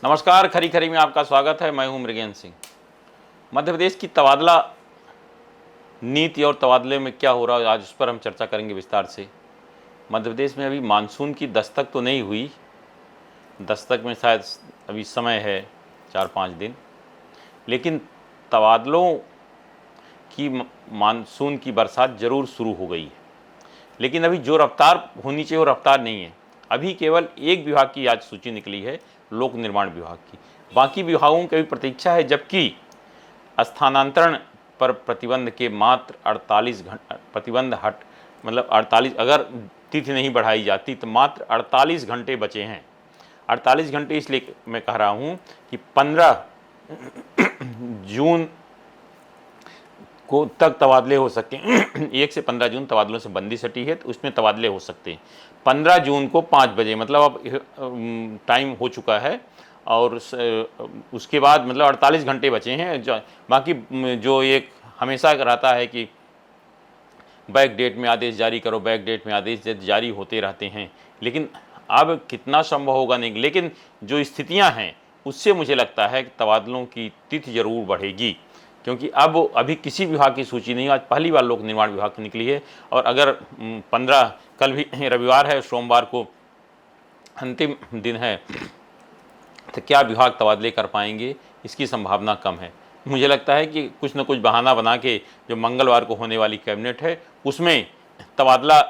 नमस्कार, खरी खरी में आपका स्वागत है। मैं हूं मृगेंद्र सिंह। मध्य प्रदेश की तबादला नीति और तबादले में क्या हो रहा है, आज उस पर हम चर्चा करेंगे विस्तार से। मध्य प्रदेश में अभी मानसून की दस्तक तो नहीं हुई, दस्तक में शायद अभी समय है 4-5 दिन, लेकिन तबादलों की मानसून की बरसात ज़रूर शुरू हो गई है। लेकिन अभी जो रफ्तार होनी चाहिए वो रफ्तार नहीं है। अभी केवल एक विभाग की आज सूची निकली है, लोक निर्माण विभाग की। बाकी विभागों की भी प्रतीक्षा है, जबकि स्थानांतरण पर प्रतिबंध के मात्र 48 घंटे प्रतिबंध मतलब 48, अगर तिथि नहीं बढ़ाई जाती तो मात्र 48 घंटे बचे हैं। 48 घंटे इसलिए मैं कह रहा हूँ कि 15 जून को तक तबादले हो सकते हैं। 1 से 15 जून तबादलों से बंदी सटी है, तो उसमें तबादले हो सकते हैं। 15 जून को 5 बजे, मतलब अब टाइम हो चुका है, और उसके बाद मतलब 48 घंटे बचे हैं। बाकी जो एक हमेशा रहता है कि बैक डेट में आदेश जारी करो, बैक डेट में आदेश जारी होते रहते हैं, लेकिन अब कितना संभव होगा नहीं। लेकिन जो स्थितियां हैं उससे मुझे लगता है कि तबादलों की तिथि जरूर बढ़ेगी, क्योंकि अब अभी किसी विभाग की सूची नहीं। आज पहली बार लोक निर्माण विभाग की निकली है, और अगर 15, कल भी रविवार है, सोमवार को अंतिम दिन है, तो क्या विभाग तबादले कर पाएंगे, इसकी संभावना कम है। मुझे लगता है कि कुछ न कुछ बहाना बना के जो मंगलवार को होने वाली कैबिनेट है उसमें तबादला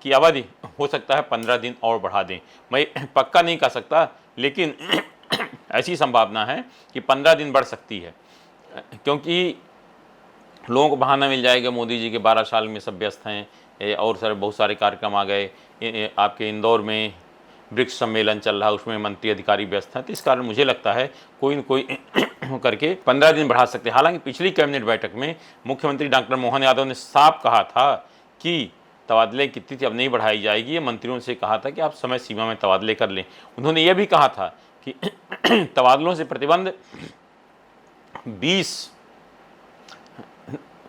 की अवधि हो सकता है 15 दिन और बढ़ा दें। मैं पक्का नहीं कह सकता, लेकिन ऐसी संभावना है कि 15 दिन बढ़ सकती है, क्योंकि लोगों को बहाना मिल जाएगा, मोदी जी के 12 साल में सब व्यस्त हैं, और बहुत सारे कार्यक्रम आ गए। आपके इंदौर में ब्रिक्स सम्मेलन चल रहा है, उसमें मंत्री अधिकारी व्यस्त हैं, तो इस कारण मुझे लगता है कोई न कोई करके 15 दिन बढ़ा सकते हैं। हालांकि पिछली कैबिनेट बैठक में मुख्यमंत्री डॉक्टर मोहन यादव ने साफ कहा था कि तबादले की तिथि अब नहीं बढ़ाई जाएगी। ये मंत्रियों से कहा था कि आप समय सीमा में तबादले कर लें। उन्होंने यह भी कहा था कि तबादलों से प्रतिबंध 20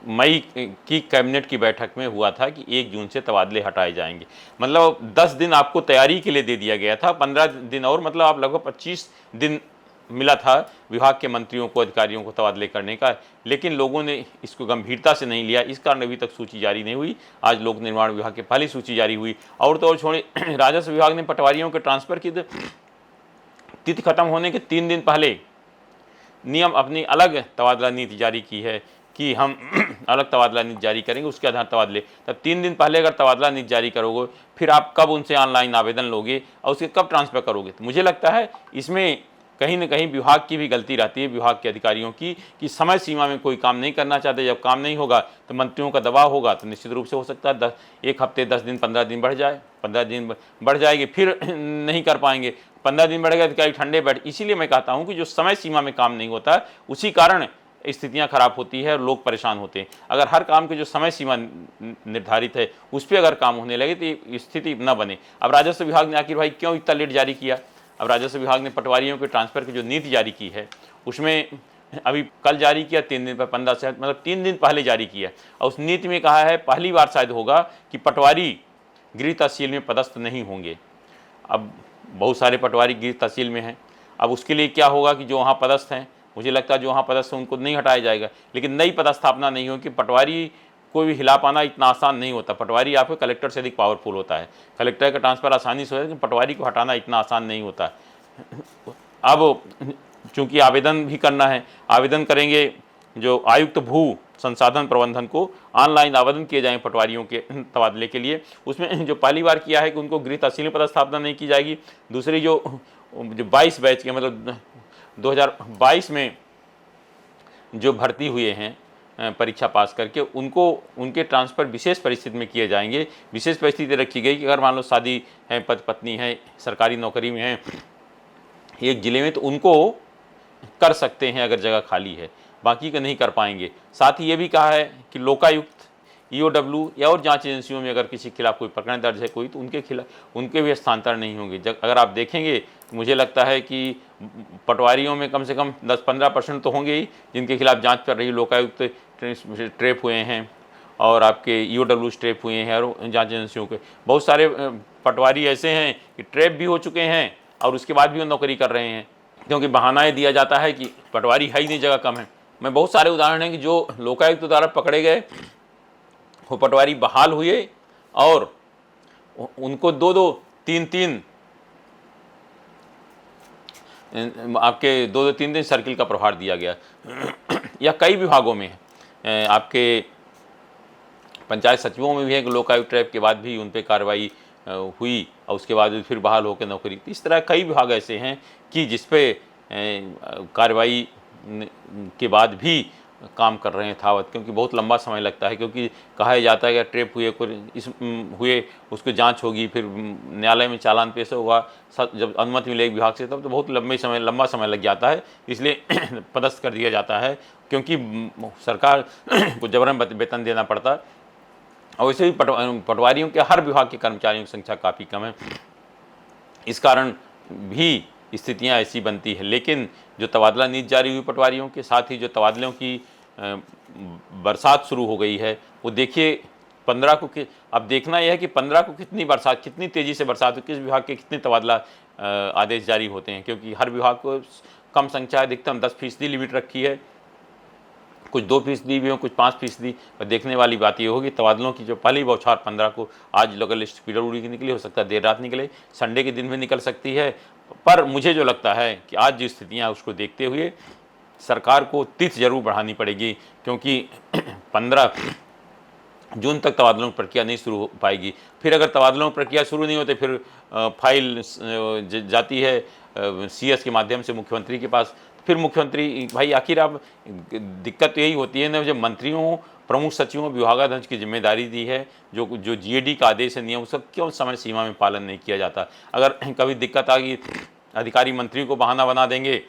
मई की कैबिनेट की बैठक में हुआ था कि 1 जून से तबादले हटाए जाएंगे। मतलब 10 दिन आपको तैयारी के लिए दे दिया गया था, 15 दिन और, मतलब आप लगभग 25 दिन मिला था विभाग के मंत्रियों को, अधिकारियों को तबादले करने का। लेकिन लोगों ने इसको गंभीरता से नहीं लिया, इस कारण अभी तक सूची जारी नहीं हुई। आज लोक निर्माण विभाग की पहली सूची जारी हुई। और तो और छोड़े, राजस्व विभाग ने पटवारियों के ट्रांसफर की तिथि खत्म होने के 3 दिन पहले नियम अपनी अलग तबादला नीति जारी की है कि हम अलग तबादला नीति जारी करेंगे, उसके आधार तबादले। तब 3 दिन पहले अगर तबादला नीति जारी करोगे, फिर आप कब उनसे ऑनलाइन आवेदन लोगे और उसके कब ट्रांसफ़र करोगे? तो मुझे लगता है इसमें कहीं ना कहीं विभाग की भी गलती रहती है, विभाग के अधिकारियों की, कि समय सीमा में कोई काम नहीं करना चाहते। जब काम नहीं होगा तो मंत्रियों का दबाव होगा, तो निश्चित रूप से हो सकता है 1 हफ्ते, 10 दिन, 15 दिन बढ़ जाए, 15 दिन बढ़ जाएगी, फिर नहीं कर पाएंगे। 15 दिन बढ़ेगा तो क्या ठंडे बैठ। इसीलिए मैं कहता हूँ कि जो समय सीमा में काम नहीं होता, उसी कारण स्थितियां खराब होती है और लोग परेशान होते हैं। अगर हर काम की जो समय सीमा निर्धारित है उस पर अगर काम होने लगे तो स्थिति न बने। अब राजस्व विभाग ने आखिर भाई क्यों इतना लेट जारी किया? अब राजस्व विभाग ने पटवारियों के ट्रांसफ़र की जो नीति जारी की है, उसमें अभी कल जारी किया, 3 दिन पर 15 से, मतलब 3 दिन पहले जारी किया, और उस नीति में कहा है पहली बार शायद होगा कि पटवारी गृह तहसील में पदस्थ नहीं होंगे। अब बहुत सारे पटवारी गृह तहसील में हैं। अब उसके लिए क्या होगा कि जो वहाँ पदस्थ हैं, मुझे लगता है जो वहाँ पदस्थ हैं उनको नहीं हटाया जाएगा, लेकिन नई पदस्थापना नहीं होगी। पटवारी को भी हिला पाना इतना आसान नहीं होता। पटवारी आपके कलेक्टर से अधिक पावरफुल होता है। कलेक्टर का ट्रांसफ़र आसानी से होता है, लेकिन पटवारी को हटाना इतना आसान नहीं होता। अब चूँकि आवेदन भी करना है, आवेदन करेंगे जो आयुक्त भू संसाधन प्रबंधन को, ऑनलाइन आवेदन किए जाएँ पटवारियों के तबादले के लिए। उसमें जो पहली बार किया है कि उनको गृह तहसील में पदस्थापना नहीं की जाएगी। दूसरी जो 22 बैच के, मतलब 2022 में जो भर्ती हुए हैं परीक्षा पास करके, उनको उनके ट्रांसफ़र विशेष परिस्थिति में किए जाएंगे। विशेष परिस्थिति रखी गई कि अगर मान लो शादी है, पति पत्नी है, सरकारी नौकरी में है एक ज़िले में, तो उनको कर सकते हैं अगर जगह खाली है, बाकी का नहीं कर पाएंगे। साथ ही ये भी कहा है कि लोकायुक्त, ईओडब्ल्यू या और जांच एजेंसियों में अगर किसी के खिलाफ कोई प्रकरण दर्ज है कोई, तो उनके भी हस्तांतरण नहीं होंगे। अगर आप देखेंगे तो मुझे लगता है कि पटवारियों में कम से कम 10-15% तो होंगे ही जिनके खिलाफ जांच कर रही है। लोकायुक्त ट्रेप हुए हैं, और आपके ईओडब्ल्यू ट्रेप हुए हैं, और जांच एजेंसियों के बहुत सारे पटवारी ऐसे हैं कि ट्रेप भी हो चुके हैं और उसके बाद भी वो नौकरी कर रहे हैं। क्योंकि बहाना ये दिया जाता है कि पटवारी है ही नहीं, जगह कम है। मैं बहुत सारे उदाहरण हैं कि जो लोकायुक्त द्वारा पकड़े गए वो पटवारी बहाल हुए और उनको 2-2, 3-3 आपके 2-2, 3 दिन सर्किल का प्रभार दिया गया। या कई विभागों में आपके पंचायत सचिवों में भी है कि लोकायुक्त ट्रैप के बाद भी उन पर कार्रवाई हुई और उसके बाद फिर बहाल होकर नौकरी। इस तरह कई विभाग ऐसे हैं कि जिस पे कार्रवाई के बाद भी काम कर रहे हैं यथावत, क्योंकि बहुत लंबा समय लगता है। क्योंकि कहा जाता है कि ट्रैप हुए हुए उसकी जांच होगी, फिर न्यायालय में चालान पेश होगा, जब अनुमति मिलेगी विभाग से, तब तो बहुत लंबा समय लग जाता है। इसलिए पदस्थ कर दिया जाता है, क्योंकि सरकार को जबरन वेतन देना पड़ता है। और वैसे भी पटवारियों के हर विभाग के कर्मचारियों की संख्या काफ़ी कम है, इस कारण भी स्थितियां ऐसी बनती है। लेकिन जो तबादला नीति जारी हुई पटवारियों के, साथ ही जो तबादलों की बरसात शुरू हो गई है, वो देखिए 15 को अब देखना यह है कि 15 को कितनी बरसात, कितनी तेज़ी से बरसात हो, किस विभाग के कितने तबादला आदेश जारी होते हैं। क्योंकि हर विभाग को कम संख्या, अधिकतम 10% लिमिट रखी है, कुछ 2% भी हो, कुछ 5%। और देखने वाली बात ये होगी तबादलों की जो पहली बौछार 15 को, आज लोकल लिस्ट PWD की निकली, हो सकता है देर रात निकले, संडे के दिन भी निकल सकती है। पर मुझे जो लगता है कि आज जो स्थितियाँ उसको देखते हुए सरकार को तिथि जरूर बढ़ानी पड़ेगी, क्योंकि 15 जून तक तबादलों की प्रक्रिया नहीं शुरू हो पाएगी। फिर अगर तबादलों की प्रक्रिया शुरू नहीं होती, फिर फाइल जाती है CS के माध्यम से मुख्यमंत्री के पास। फिर मुख्यमंत्री, भाई आखिर आप, दिक्कत यही होती है ना, जब मंत्रियों, प्रमुख सचिवों, विभागाध्यक्ष की जिम्मेदारी दी है, जो GAD का आदेश है, नियम, उसका क्यों समय सीमा में पालन नहीं किया जाता। अगर कभी दिक्कत आ गई, अधिकारी मंत्री को बहाना बना देंगे,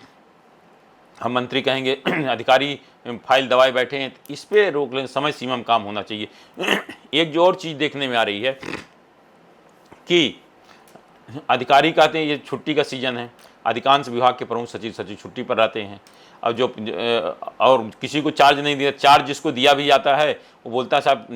हम मंत्री कहेंगे अधिकारी फाइल दबाए बैठे हैं, तो इस पे रोक लें, समय सीमा में काम होना चाहिए। एक जो और चीज़ देखने में आ रही है कि अधिकारी कहते हैं ये छुट्टी का सीज़न है, अधिकांश विभाग के प्रमुख सचिव छुट्टी पर रहते हैं। और और किसी को चार्ज नहीं दिया, चार्ज जिसको दिया भी जाता है वो बोलता है साहब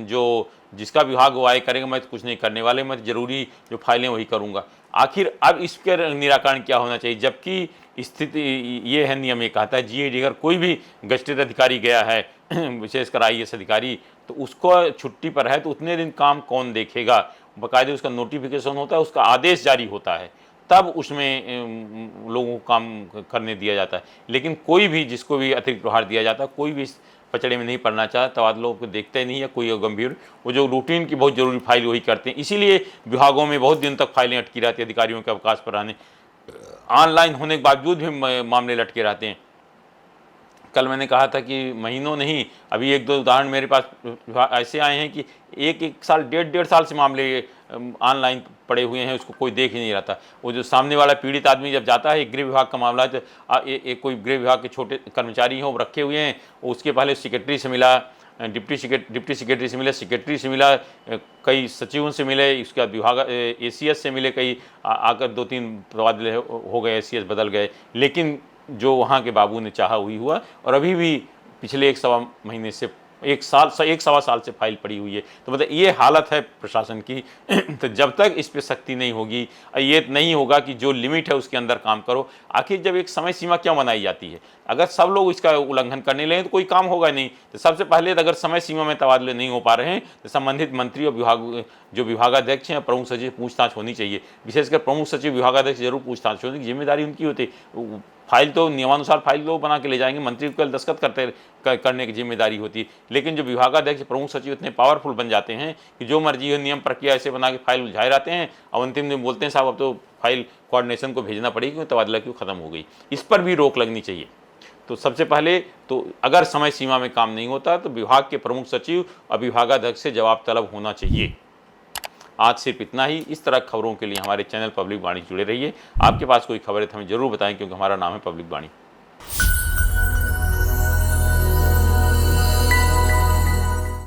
जिसका विभाग वो आए करेगा, मैं तो कुछ नहीं करने वाले, मैं तो जरूरी जो फाइलें वही करूँगा। आखिर अब इसके निराकरण क्या होना चाहिए, जबकि स्थिति ये है, नियम ये कहता है GAD अगर कोई भी गजटेड अधिकारी गया है विशेषकर IAS अधिकारी, तो उसको छुट्टी पर है तो उतने दिन काम कौन देखेगा। बाकायदे उसका नोटिफिकेशन होता है, उसका आदेश जारी होता है, तब उसमें लोगों को काम करने दिया जाता है। लेकिन कोई भी, जिसको भी अतिरिक्त प्रभार दिया जाता है, कोई भी इस पचड़े में नहीं पड़ना चाहता, तबादलों को देखते ही नहीं है कोई गंभीर। वो जो रूटीन की बहुत जरूरी फाइल वही करते हैं, इसीलिए विभागों में बहुत दिन तक फाइलें अटकी रहती है, अधिकारियों के अवकाश पर रहने, ऑनलाइन होने के बावजूद भी मामले लटके रहते हैं। कल मैंने कहा था कि महीनों नहीं, अभी 1-2 उदाहरण मेरे पास ऐसे आए हैं कि एक साल, 1.5 साल से मामले ऑनलाइन पड़े हुए हैं, उसको कोई देख ही नहीं रहता। वो जो सामने वाला पीड़ित आदमी जब जाता है, गृह विभाग का मामला है, तो एक कोई गृह विभाग के छोटे कर्मचारी हैं, वो रखे हुए हैं, उसके पहले सेक्रेटरी से मिला, डिप्टी सेक्रेटरी से मिले, सेक्रेटरी से मिला, कई सचिवों से मिले, उसके बाद विभाग ACS से मिले, कई आकर 2-3 तबादले हो गए, ACS बदल गए। लेकिन जो वहाँ के बाबू ने चाहा वही हुआ, और अभी भी पिछले 1-1.25 महीने से, 1 सवा साल से फाइल पड़ी हुई है। तो मतलब ये हालत है प्रशासन की। तो जब तक इस पे सख्ती नहीं होगी, ये नहीं होगा कि जो लिमिट है उसके अंदर काम करो। आखिर जब एक समय सीमा क्यों बनाई जाती है, अगर सब लोग इसका उल्लंघन करने लगे तो कोई काम होगा नहीं। तो सबसे पहले अगर समय सीमा में तबादले नहीं हो पा रहे हैं, तो संबंधित मंत्री और जो विभागाध्यक्ष हैं, प्रमुख सचिव, पूछताछ होनी चाहिए। विशेषकर प्रमुख सचिव, विभागाध्यक्ष जरूर पूछताछ होने की जिम्मेदारी उनकी होती है। फाइल तो नियमानुसार फाइल तो बना के ले जाएंगे, मंत्री को दस्तखत करने की जिम्मेदारी होती है। लेकिन जो विभागाध्यक्ष, प्रमुख सचिव इतने पावरफुल बन जाते हैं कि जो मर्जी हो नियम प्रक्रिया ऐसे बना के फाइल उलझाए रहते हैं, और अंतिम दिन बोलते हैं साहब अब तो फाइल कोऑर्डिनेशन को भेजना पड़ेगी क्योंकि तबादला क्यों खत्म हो गई। इस पर भी रोक लगनी चाहिए। तो सबसे पहले तो अगर समय सीमा में काम नहीं होता तो विभाग के प्रमुख सचिव और विभागाध्यक्ष से जवाब तलब होना चाहिए। आज सिर्फ इतना ही। इस तरह खबरों के लिए हमारे चैनल पब्लिक वाणी जुड़े रहिए। आपके पास कोई खबर है तो हमें जरूर बताएं, क्योंकि हमारा नाम है पब्लिक वाणी।